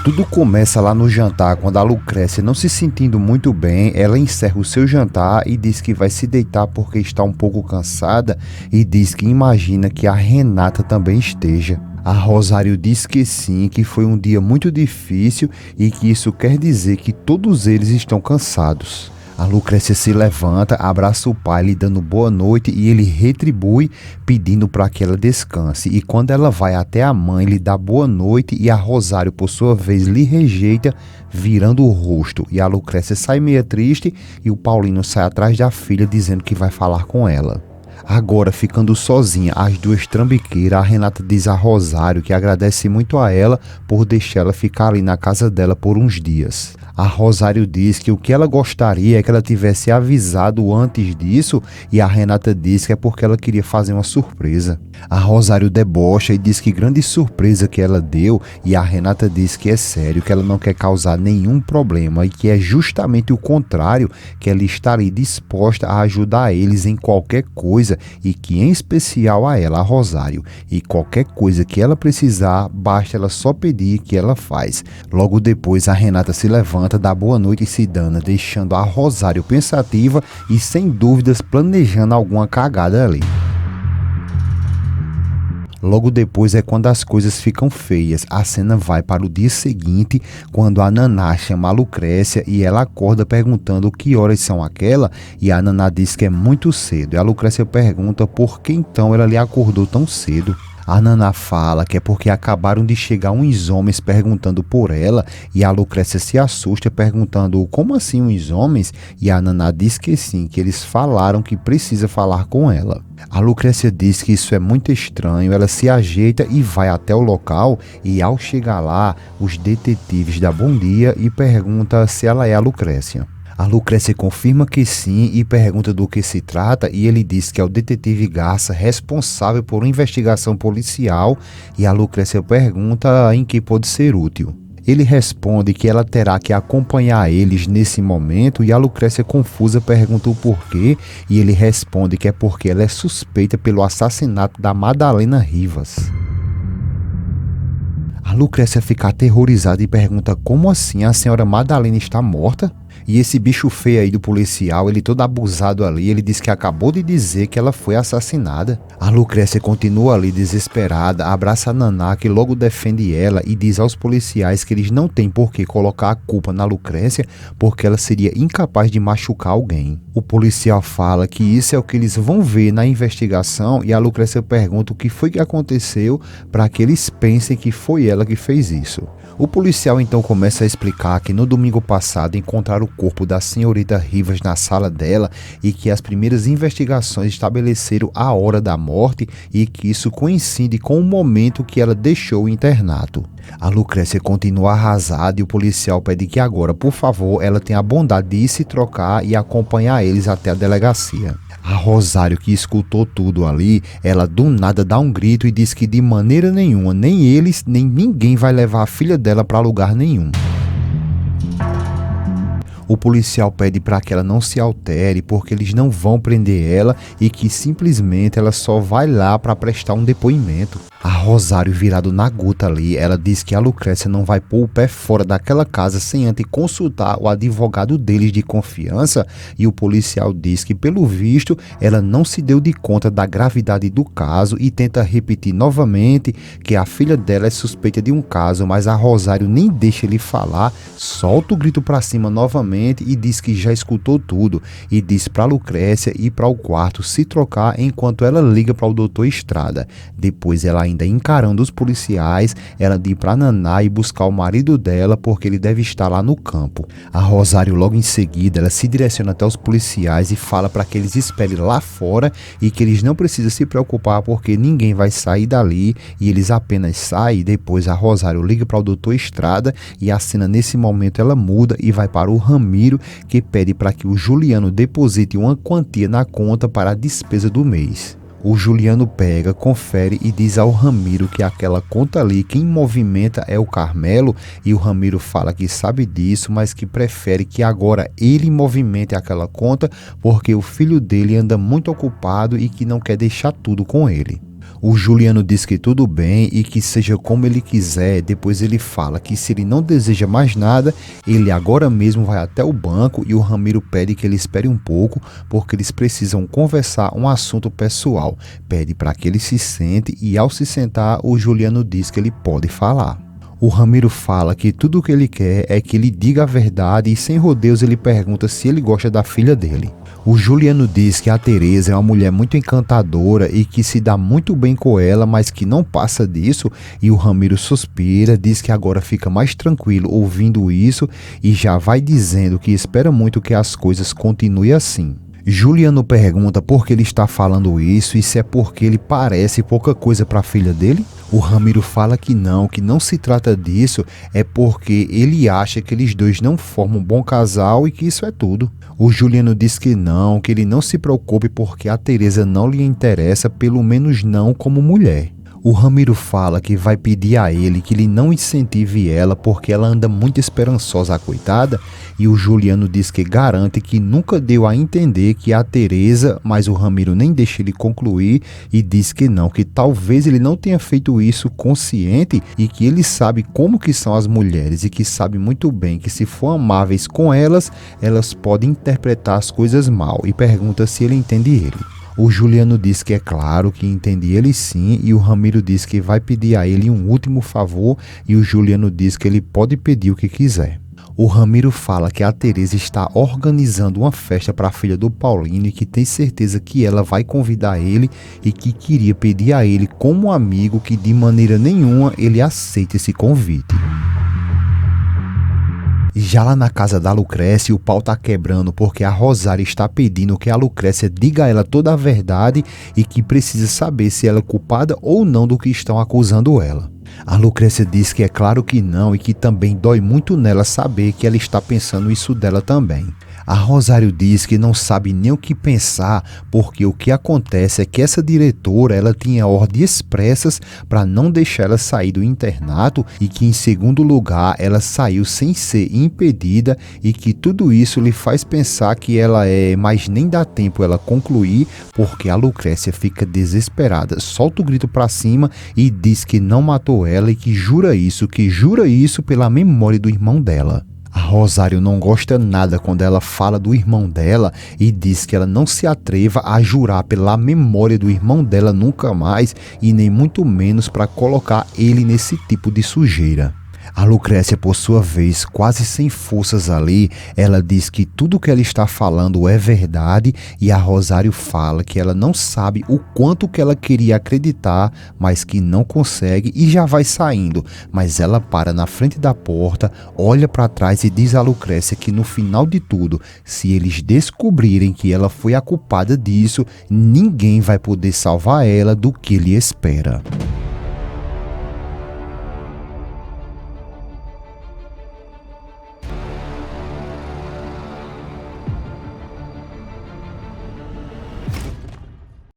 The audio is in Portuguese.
Tudo começa lá no jantar, quando a Lucrécia, não se sentindo muito bem, ela encerra o seu jantar e diz que vai se deitar porque está um pouco cansada e diz que imagina que a Renata também esteja. A Rosário diz que sim, que foi um dia muito difícil e que isso quer dizer que todos eles estão cansados. A Lucrécia se levanta, abraça o pai, lhe dando boa noite e ele retribui pedindo para que ela descanse. E quando ela vai até a mãe, lhe dá boa noite e a Rosário, por sua vez, lhe rejeita, virando o rosto. E a Lucrécia sai meio triste e o Paulino sai atrás da filha dizendo que vai falar com ela. Agora, ficando sozinha, as duas trambiqueiras, a Renata diz a Rosário que agradece muito a ela por deixar ela ficar ali na casa dela por uns dias. A Rosário diz que o que ela gostaria é que ela tivesse avisado antes disso e a Renata diz que é porque ela queria fazer uma surpresa. A Rosário debocha e diz que grande surpresa que ela deu e a Renata diz que é sério, que ela não quer causar nenhum problema e que é justamente o contrário, que ela estaria disposta a ajudar eles em qualquer coisa e que em especial a ela, a Rosário, e qualquer coisa que ela precisar, basta ela só pedir que ela faz. Logo depois a Renata se levanta, dá boa noite e se dana, deixando a Rosário pensativa e sem dúvidas planejando alguma cagada ali. Logo depois é quando as coisas ficam feias. A cena vai para o dia seguinte, quando a Naná chama a Lucrécia e ela acorda perguntando que horas são aquela e a Naná diz que é muito cedo. E a Lucrécia pergunta por que então ela lhe acordou tão cedo. A Naná fala que é porque acabaram de chegar uns homens perguntando por ela e a Lucrécia se assusta perguntando como assim uns homens? E a Naná diz que sim, que eles falaram que precisa falar com ela. A Lucrécia diz que isso é muito estranho, ela se ajeita e vai até o local e ao chegar lá, os detetives dão bom dia e perguntam se ela é a Lucrécia. A Lucrécia confirma que sim e pergunta do que se trata e ele diz que é o detetive Garça responsável por uma investigação policial e a Lucrécia pergunta em que pode ser útil. Ele responde que ela terá que acompanhar eles nesse momento e a Lucrécia confusa pergunta o porquê e ele responde que é porque ela é suspeita pelo assassinato da Madalena Rivas. A Lucrécia fica aterrorizada e pergunta como assim a senhora Madalena está morta? E esse bicho feio aí do policial, ele todo abusado ali, ele diz que acabou de dizer que ela foi assassinada. A Lucrécia continua ali desesperada, abraça a Naná que logo defende ela e diz aos policiais que eles não têm por que colocar a culpa na Lucrécia porque ela seria incapaz de machucar alguém. O policial fala que isso é o que eles vão ver na investigação e a Lucrécia pergunta o que foi que aconteceu para que eles pensem que foi ela que fez isso. O policial então começa a explicar que no domingo passado encontraram o corpo da senhorita Rivas na sala dela e que as primeiras investigações estabeleceram a hora da morte e que isso coincide com o momento que ela deixou o internato. A Lucrécia continua arrasada e o policial pede que agora, por favor, ela tenha a bondade de ir se trocar e acompanhar eles até a delegacia. A Rosário, que escutou tudo ali, ela do nada dá um grito e diz que de maneira nenhuma, nem eles, nem ninguém vai levar a filha dela para lugar nenhum. O policial pede para que ela não se altere porque eles não vão prender ela e que simplesmente ela só vai lá para prestar um depoimento. A Rosário, virado na gota ali, ela diz que a Lucrécia não vai pôr o pé fora daquela casa sem antes consultar o advogado deles de confiança e o policial diz que pelo visto ela não se deu de conta da gravidade do caso e tenta repetir novamente que a filha dela é suspeita de um caso, mas a Rosário nem deixa ele falar, solta o grito para cima novamente e diz que já escutou tudo e diz para Lucrécia ir para o quarto se trocar enquanto ela liga para o doutor Estrada. Depois ela ainda encarando os policiais, ela diz para Naná ir buscar o marido dela porque ele deve estar lá no campo. A Rosário logo em seguida ela se direciona até os policiais e fala para que eles esperem lá fora e que eles não precisam se preocupar porque ninguém vai sair dali e eles apenas saem. Depois a Rosário liga para o doutor Estrada e a cena nesse momento ela muda e vai para o Ramiro que pede para que o Juliano deposite uma quantia na conta para a despesa do mês. O Juliano pega, confere e diz ao Ramiro que aquela conta ali quem movimenta é o Carmelo e o Ramiro fala que sabe disso, mas que prefere que agora ele movimente aquela conta porque o filho dele anda muito ocupado e que não quer deixar tudo com ele. O Juliano diz que tudo bem e que seja como ele quiser. Depois ele fala que se ele não deseja mais nada, ele agora mesmo vai até o banco e o Ramiro pede que ele espere um pouco porque eles precisam conversar um assunto pessoal. Pede para que ele se sente e ao se sentar o Juliano diz que ele pode falar. O Ramiro fala que tudo o que ele quer é que ele diga a verdade e sem rodeios ele pergunta se ele gosta da filha dele. O Juliano diz que a Teresa é uma mulher muito encantadora e que se dá muito bem com ela, mas que não passa disso, e o Ramiro suspira, diz que agora fica mais tranquilo ouvindo isso e já vai dizendo que espera muito que as coisas continuem assim. Juliano pergunta por que ele está falando isso e se é porque ele parece pouca coisa para a filha dele. O Ramiro fala que não se trata disso, é porque ele acha que eles dois não formam um bom casal e que isso é tudo. O Juliano diz que ele não se preocupe porque a Teresa não lhe interessa, pelo menos não como mulher. O Ramiro fala que vai pedir a ele que ele não incentive ela porque ela anda muito esperançosa, a coitada, e o Juliano diz que garante que nunca deu a entender que a Teresa, mas o Ramiro nem deixa ele concluir e diz que talvez ele não tenha feito isso consciente e que ele sabe como que são as mulheres e que sabe muito bem que se for amáveis com elas, elas podem interpretar as coisas mal e pergunta se ele entende ele. O Juliano diz que é claro que entende ele sim e o Ramiro diz que vai pedir a ele um último favor e o Juliano diz que ele pode pedir o que quiser. O Ramiro fala que a Teresa está organizando uma festa para a filha do Paulino e que tem certeza que ela vai convidar ele e que queria pedir a ele como amigo que de maneira nenhuma ele aceite esse convite. Já lá na casa da Lucrécia, o pau tá quebrando porque a Rosário está pedindo que a Lucrécia diga a ela toda a verdade e que precisa saber se ela é culpada ou não do que estão acusando ela. A Lucrécia diz que é claro que não e que também dói muito nela saber que ela está pensando isso dela também. A Rosário diz que não sabe nem o que pensar porque o que acontece é que essa diretora ela tinha ordens expressas para não deixar ela sair do internato e que em segundo lugar ela saiu sem ser impedida e que tudo isso lhe faz pensar que ela mas nem dá tempo ela concluir porque a Lucrécia fica desesperada, solta o grito para cima e diz que não matou ela e que jura isso pela memória do irmão dela. A Rosário não gosta nada quando ela fala do irmão dela e diz que ela não se atreva a jurar pela memória do irmão dela nunca mais e nem muito menos para colocar ele nesse tipo de sujeira. A Lucrécia, por sua vez, quase sem forças ali, ela diz que tudo que ela está falando é verdade e a Rosário fala que ela não sabe o quanto que ela queria acreditar, mas que não consegue e já vai saindo. Mas ela para na frente da porta, olha para trás e diz a Lucrécia que no final de tudo, se eles descobrirem que ela foi a culpada disso, ninguém vai poder salvar ela do que lhe espera.